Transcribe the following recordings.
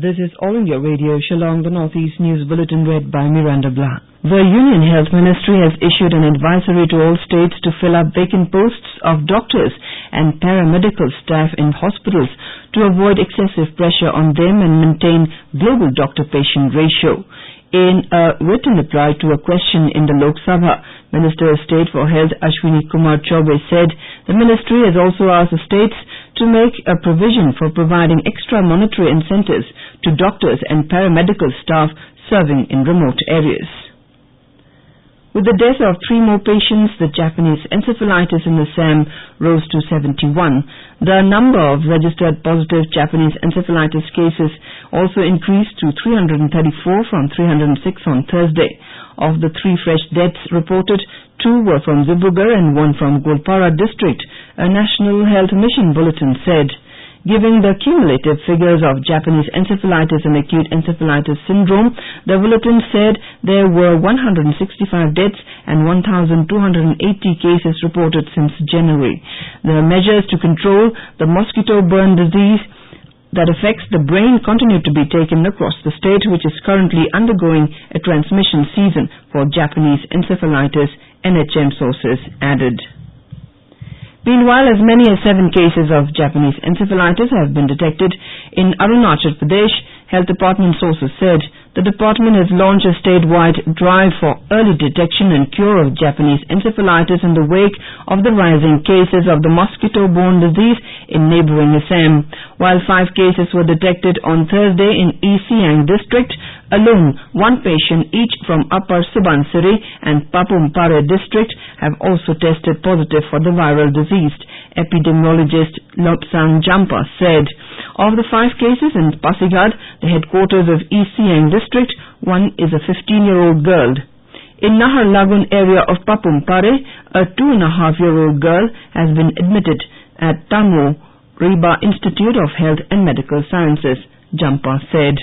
This is All India Radio, Shillong, the Northeast News Bulletin read by Miranda Blah. The Union Health Ministry has issued an advisory to all states to fill up vacant posts of doctors and paramedical staff in hospitals to avoid excessive pressure on them and maintain global doctor-patient ratio. In a written reply to a question in the Lok Sabha, Minister of State for Health Ashwini Kumar Chaubey said the ministry has also asked the states to make a provision for providing extra monetary incentives to doctors and paramedical staff serving in remote areas. With the death of 3 more patients, the Japanese encephalitis in Assam rose to 71. The number of registered positive Japanese encephalitis cases also increased to 334 from 306 on Thursday. Of the 3 fresh deaths reported, 2 were from Dibrugarh and 1 from Golpara district, a National Health Mission bulletin said. Giving the cumulative figures of Japanese encephalitis and acute encephalitis syndrome, the bulletin said there were 165 deaths and 1,280 cases reported since January. The measures to control the mosquito-borne disease that affects the brain continue to be taken across the state, which is currently undergoing a transmission season for Japanese encephalitis, NHM sources added. Meanwhile, as many as 7 cases of Japanese encephalitis have been detected in Arunachal Pradesh, Health Department sources said. The department has launched a statewide drive for early detection and cure of Japanese encephalitis in the wake of the rising cases of the mosquito-borne disease in neighboring Assam. While 5 cases were detected on Thursday in East Siang district, alone 1 patient each from Upper Subansiri and Papum Pare district have also tested positive for the viral disease. Epidemiologist Lobsang Jampa said. Of the 5 cases in Pasigad, the headquarters of East Siang district, 1 is a 15-year-old girl. In Nahar Lagun area of Papum Pare, a 2.5-year-old girl has been admitted at Tamo Riba Institute of Health and Medical Sciences, Jampa said.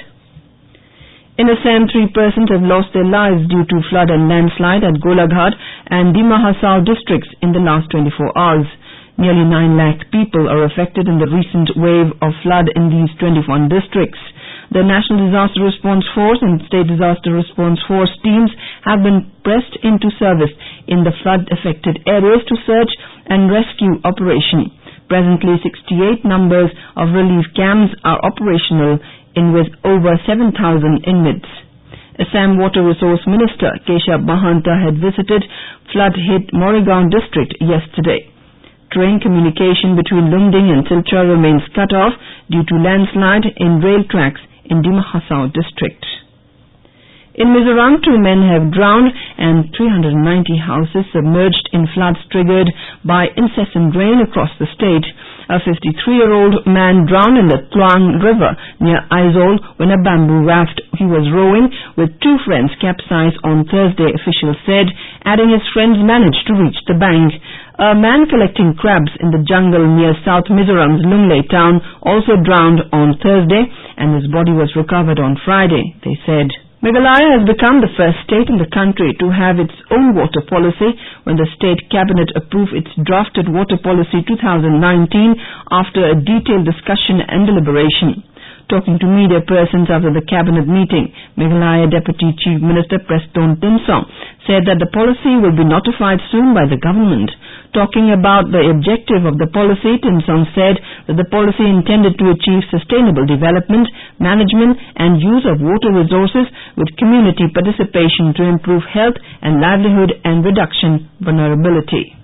In Assam, 3 persons have lost their lives due to flood and landslide at Golaghat and Dima Hasao districts in the last 24 hours. Nearly 9 lakh people are affected in the recent wave of flood in these 21 districts. The National Disaster Response Force and State Disaster Response Force teams have been pressed into service in the flood-affected areas to search and rescue operation. Presently, 68 numbers of relief camps are operational in with over 7,000 inmates. Assam Water Resource Minister Keshav Mahanta had visited flood-hit Moregaon district yesterday. Train communication between Lumding and Silchar remains cut off due to landslide in rail tracks in Dima Hasao district. In Mizoram, 2 men have drowned and 390 houses submerged in floods triggered by incessant rain across the state. A 53-year-old man drowned in the Tuang River near Aizawl when a bamboo raft he was rowing with 2 friends capsized on Thursday, officials said, adding his friends managed to reach the bank. A man collecting crabs in the jungle near South Mizoram's Lunglei town also drowned on Thursday and his body was recovered on Friday, they said. Meghalaya has become the first state in the country to have its own water policy when the state cabinet approved its drafted water policy 2019 after a detailed discussion and deliberation. Talking to media persons after the cabinet meeting, Meghalaya Deputy Chief Minister Preston Timsong said that the policy will be notified soon by the government. Talking about the objective of the policy, Timsong said that the policy intended to achieve sustainable development, management and use of water resources with community participation to improve health and livelihood and reduction vulnerability.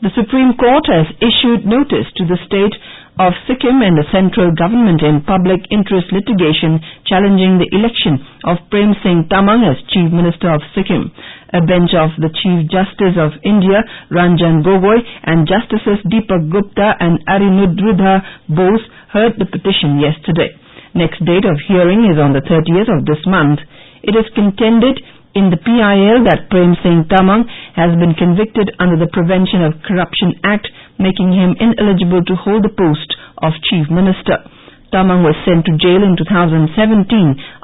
The Supreme Court has issued notice to the state of Sikkim and the central government in public interest litigation challenging the election of Prem Singh Tamang as Chief Minister of Sikkim. A bench of the Chief Justice of India, Ranjan Gogoi, and Justices Deepak Gupta and Arinudridha Bose heard the petition yesterday. Next date of hearing is on the 30th of this month. It is contended in the PIL that Prem Singh Tamang has been convicted under the Prevention of Corruption Act, making him ineligible to hold the post of Chief Minister. Tamang was sent to jail in 2017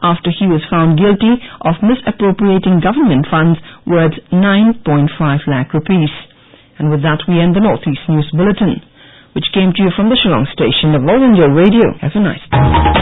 after he was found guilty of misappropriating government funds worth 9.5 lakh rupees. And with that we end the Northeast News Bulletin, which came to you from the Shillong station of All India Radio. Have a nice day.